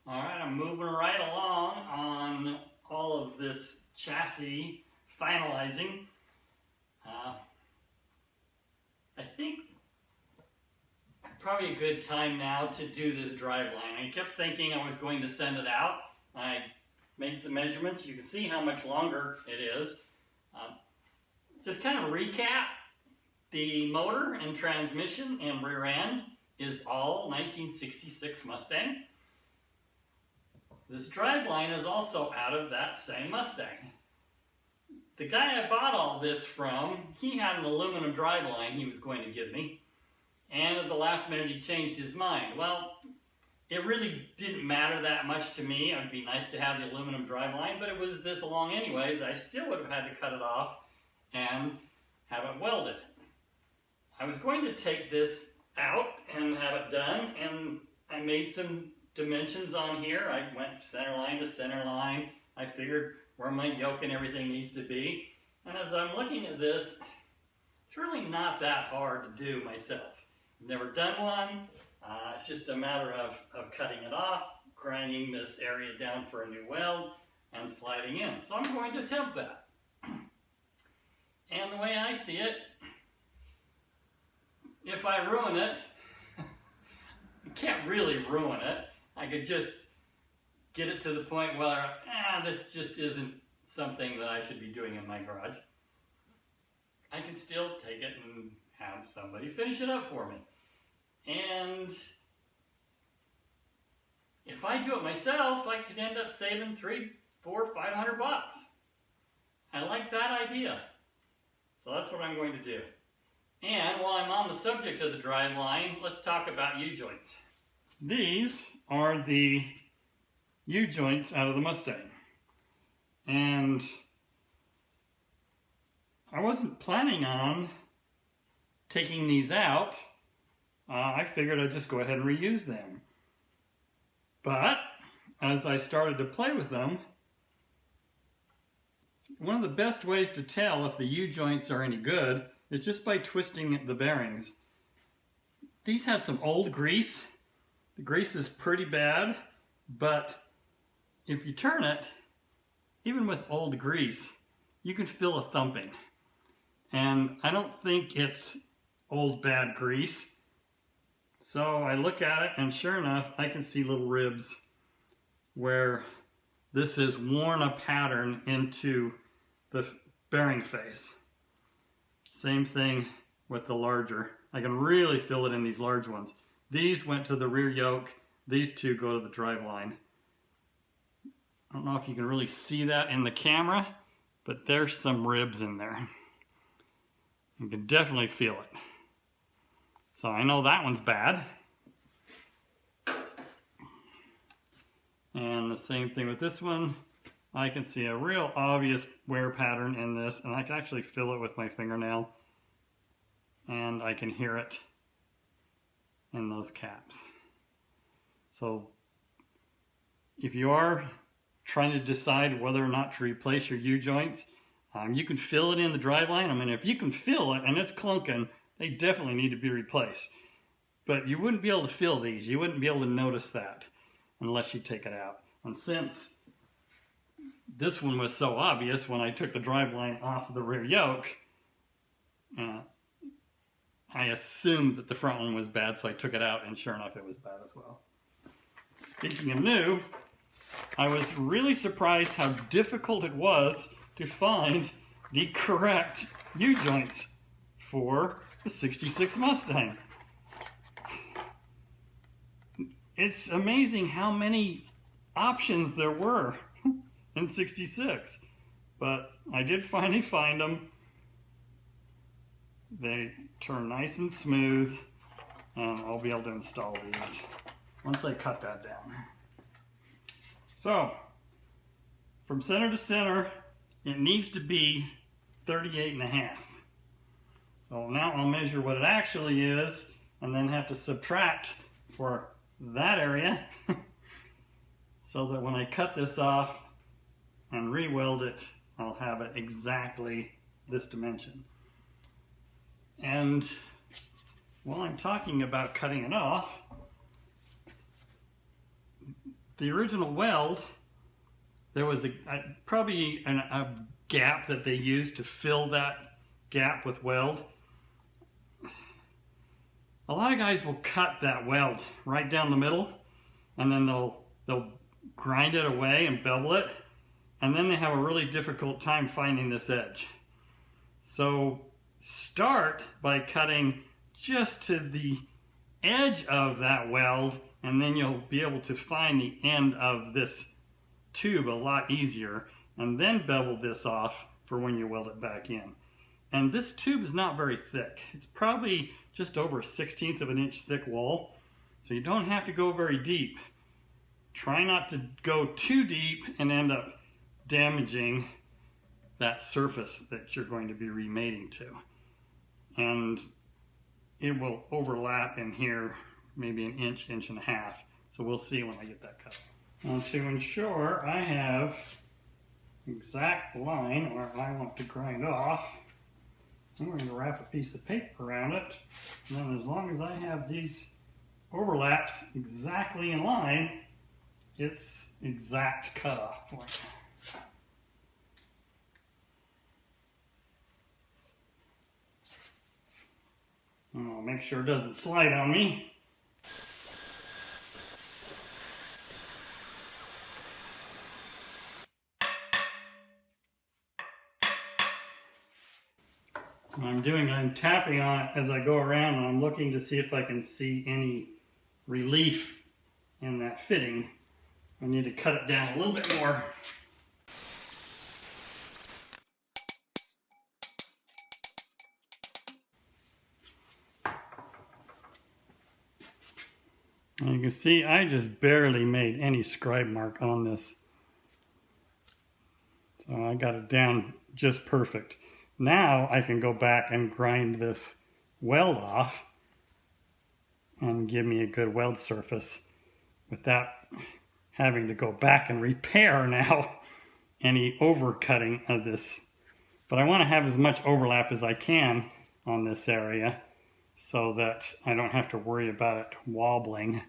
Alright, I'm moving right along on all of this chassis finalizing. I think probably a good time now to do this Driveline. I kept thinking I was going to send it out. I made some measurements. You can see how much longer it is. Just kind of recap, the motor and transmission and rear end is all 1966 Mustang. This Driveline is also out of that same Mustang. The guy I bought all this from, he had an aluminum driveline he was going to give me, and at the last minute he changed his mind. Well, it really didn't matter that much to me. It would be nice to have the aluminum driveline, but it was this long anyways. I still would have had to cut it off and have it welded. I was going to take this out and have it done, and I made some dimensions on here. I went center line to center line. I figured where my yoke and everything needs to be. And as I'm looking at this, it's really not that hard to do myself. I've never done one. It's just a matter of cutting it off, grinding this area down for a new weld, and sliding in. So I'm going to attempt that. And the way I see it, if I ruin it, I can't really ruin it. I could just get it to the point where, this just isn't something that I should be doing in my garage. I can still take it and have somebody finish it up for me. And if I do it myself, I could end up saving $300, $400, $500 bucks. I like that idea. So that's what I'm going to do. And while I'm on the subject of the Driveline, let's talk about U-joints. These are the U-joints out of the Mustang. And I wasn't planning on taking these out. I figured I'd just go ahead and reuse them. But as I started to play with them, one of the best ways to tell if the U-joints are any good is just by twisting the bearings. These have some old grease. The grease is pretty bad, but if you turn it, even with old grease, you can feel a thumping. And I don't think it's old bad grease. So I look at it, and sure enough, I can see little ribs where this has worn a pattern into the bearing face. Same thing with the larger. I can really feel it in these large ones. These went to the rear yoke. These two go to the Driveline. I don't know if you can really see that in the camera, but there's some ribs in there. You can definitely feel it. So I know that one's bad. And the same thing with this one. I can see a real obvious wear pattern in this, and I can actually feel it with my fingernail. And I can hear it in those caps. So if you are trying to decide whether or not to replace your U-joints, you can feel it in the Driveline. I mean, if you can feel it and it's clunking, they definitely need to be replaced. But you wouldn't be able to feel these. You wouldn't be able to notice that unless you take it out. And since this one was so obvious when I took the Driveline off of the rear yoke, I assumed that the front one was bad, so I took it out, and sure enough, it was bad as well. Speaking of new, I was really surprised how difficult it was to find the correct U-joints for the 66 Mustang. It's amazing how many options there were in 66, but I did finally find them. They turn nice and smooth, and I'll be able to install these once I cut that down. So, from center to center, it needs to be 38.5. So now I'll measure what it actually is, and then have to subtract for that area, so that when I cut this off and re-weld it, I'll have it exactly this dimension. And while I'm talking about cutting it off, the original weld, there was probably a gap that they used to fill that gap with weld. A lot of guys will cut that weld right down the middle, and then they'll grind it away and bevel it, and then they have a really difficult time finding this edge. So start by cutting just to the edge of that weld, and then you'll be able to find the end of this tube a lot easier, and then bevel this off for when you weld it back in. And this tube is not very thick. It's probably just over 1/16 of an inch thick wall, so you don't have to go very deep. Try not to go too deep and end up damaging that surface that you're going to be remating to. And it will overlap in here maybe an inch, inch and a half. So we'll see when I get that cut. Now to ensure I have exact line where I want to grind off, I'm going to wrap a piece of paper around it, and then as long as I have these overlaps exactly in line, it's exact cutoff point. I'll make sure it doesn't slide on me. I'm tapping on it as I go around, and I'm looking to see if I can see any relief in that fitting. I need to cut it down a little bit more. And you can see I just barely made any scribe mark on this. So I got it down just perfect. Now I can go back and grind this weld off and give me a good weld surface without having to go back and repair now any overcutting of this. But I want to have as much overlap as I can on this area so that I don't have to worry about it wobbling.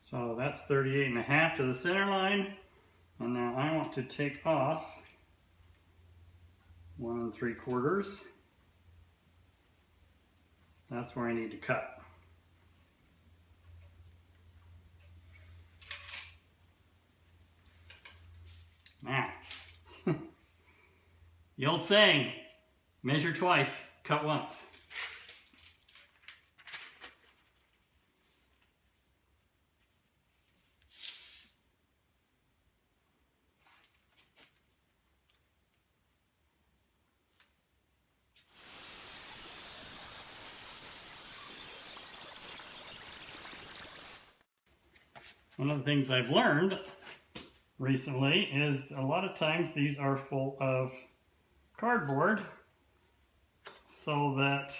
So that's 38.5 to the center line, and now I want to take off 1 3/4. That's where I need to cut. Now, the old saying, measure twice, cut once. One of the things I've learned recently is a lot of times these are full of cardboard, so that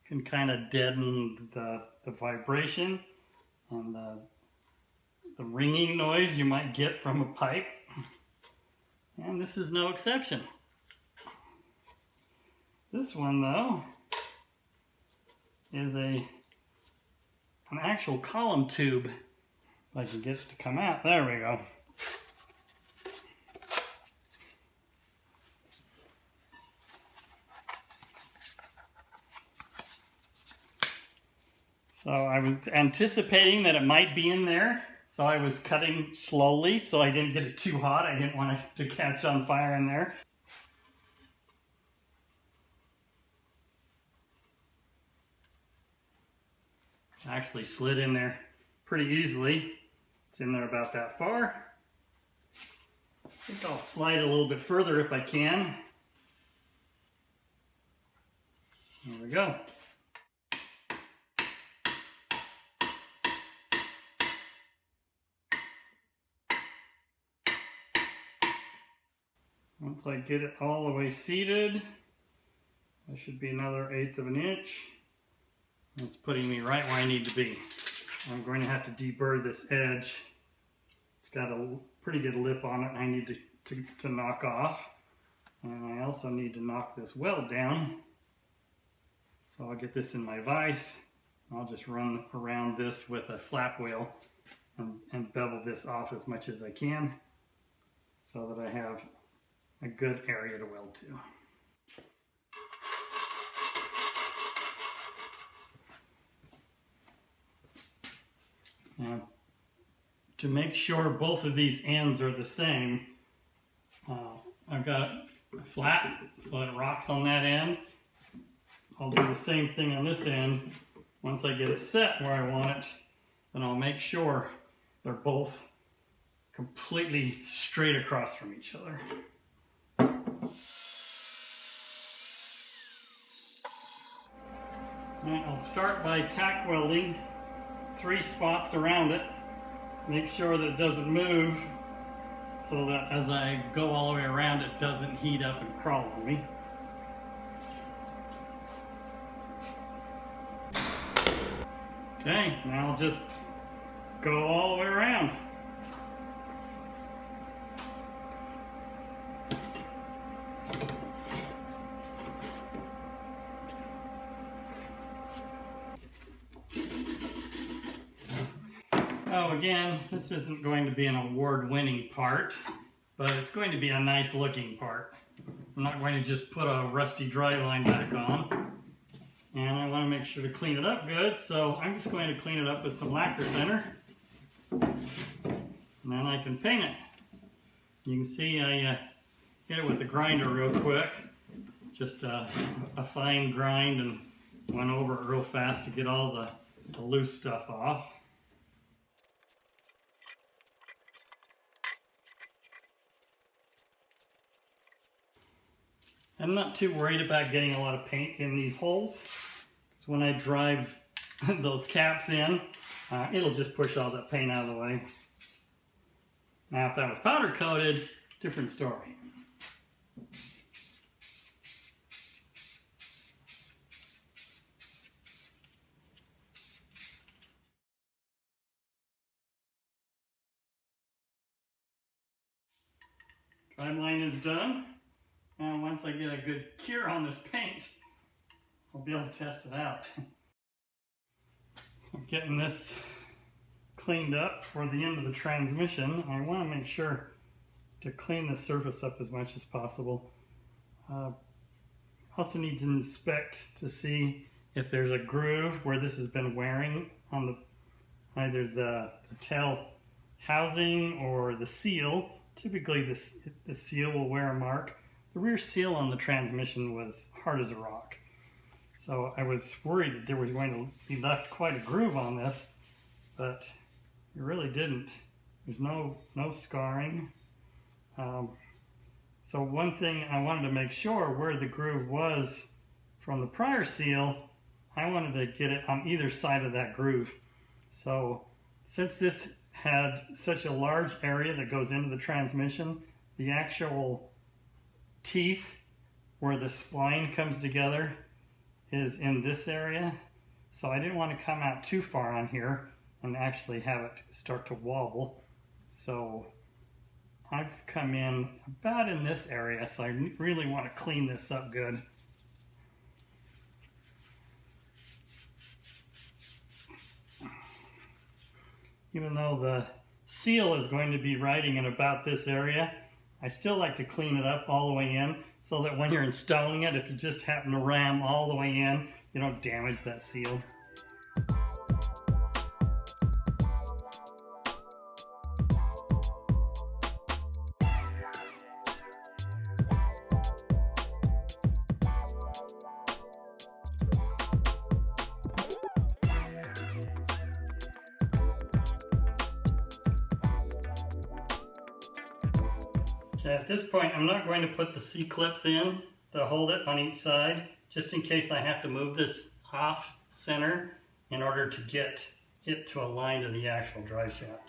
can kind of deaden the vibration and the ringing noise you might get from a pipe. And this is no exception. This one though is an actual column tube. If I can get it to come out, there we go. So I was anticipating that it might be in there, so I was cutting slowly so I didn't get it too hot. I didn't want it to catch on fire in there. Actually slid in there pretty easily. It's in there about that far. I think I'll slide a little bit further if I can. There we go. Once I get it all the way seated, that should be another 1/8 of an inch. It's putting me right where I need to be. I'm going to have to deburr this edge. It's got a pretty good lip on it I need to knock off. And I also need to knock this weld down. So I'll get this in my vise. I'll just run around this with a flap wheel and bevel this off as much as I can so that I have a good area to weld to. Now, to make sure both of these ends are the same, I've got it flat so it rocks on that end. I'll do the same thing on this end. Once I get it set where I want it, then I'll make sure they're both completely straight across from each other. Alright, I'll start by tack welding 3 spots around it. Make sure that it doesn't move so that as I go all the way around it doesn't heat up and crawl on me. Okay, now I'll just go all the way around. So again, this isn't going to be an award-winning part, but it's going to be a nice looking part. I'm not going to just put a rusty Driveline back on. And I want to make sure to clean it up good, so I'm just going to clean it up with some lacquer thinner. And then I can paint it. You can see I hit it with the grinder real quick. Just a fine grind, and went over it real fast to get all the loose stuff off. I'm not too worried about getting a lot of paint in these holes, because when I drive those caps in, it'll just push all that paint out of the way. Now if that was powder coated, different story. Driveline is done. And once I get a good cure on this paint, I'll be able to test it out. I'm getting this cleaned up for the end of the transmission. I want to make sure to clean the surface up as much as possible. Also need to inspect to see if there's a groove where this has been wearing on either the tail housing or the seal. Typically the seal will wear a mark. The rear seal on the transmission was hard as a rock. So I was worried that there was going to be left quite a groove on this, but it really didn't. There's no scarring. So one thing I wanted to make sure where the groove was from the prior seal, I wanted to get it on either side of that groove. So since this had such a large area that goes into the transmission, the actual teeth where the spline comes together is in this area, so I didn't want to come out too far on here and actually have it start to wobble. So I've come in about in this area, so I really want to clean this up good. Even though the seal is going to be riding in about this area, I still like to clean it up all the way in so that when you're installing it, if you just happen to ram all the way in, you don't damage that seal. At this point, I'm not going to put the C-clips in to hold it on each side, just in case I have to move this off center in order to get it to align to the actual drive shaft.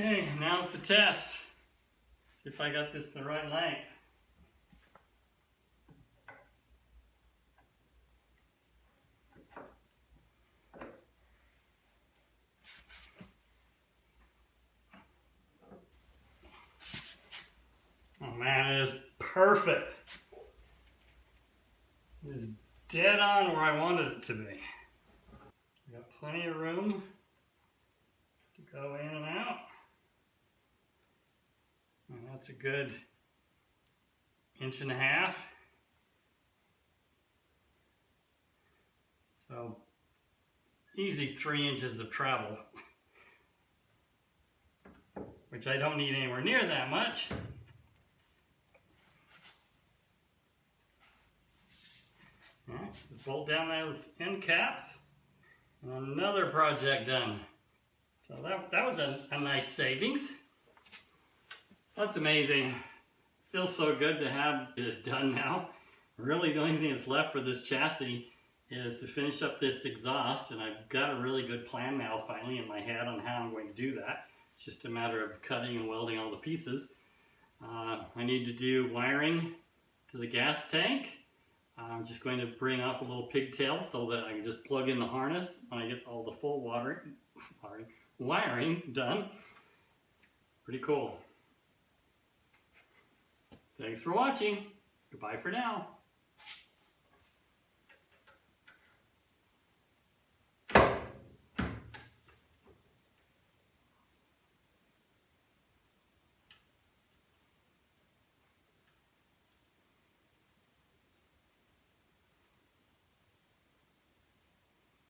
Okay, now's the test. See if I got this the right length. Oh man, it is perfect. It is dead on where I wanted it to be. Got plenty of room to go in and out. And that's a good 1.5 inches. So easy 3 inches of travel, which I don't need anywhere near that much. Right, just bolt down those end caps, and another project done. So that was a nice savings. That's amazing. Feels so good to have this done now. Really the only thing that's left for this chassis is to finish up this exhaust, and I've got a really good plan now finally in my head on how I'm going to do that. It's just a matter of cutting and welding all the pieces. I need to do wiring to the gas tank. I'm just going to bring off a little pigtail so that I can just plug in the harness when I get all the full wiring done. Pretty cool. Thanks for watching. Goodbye for now.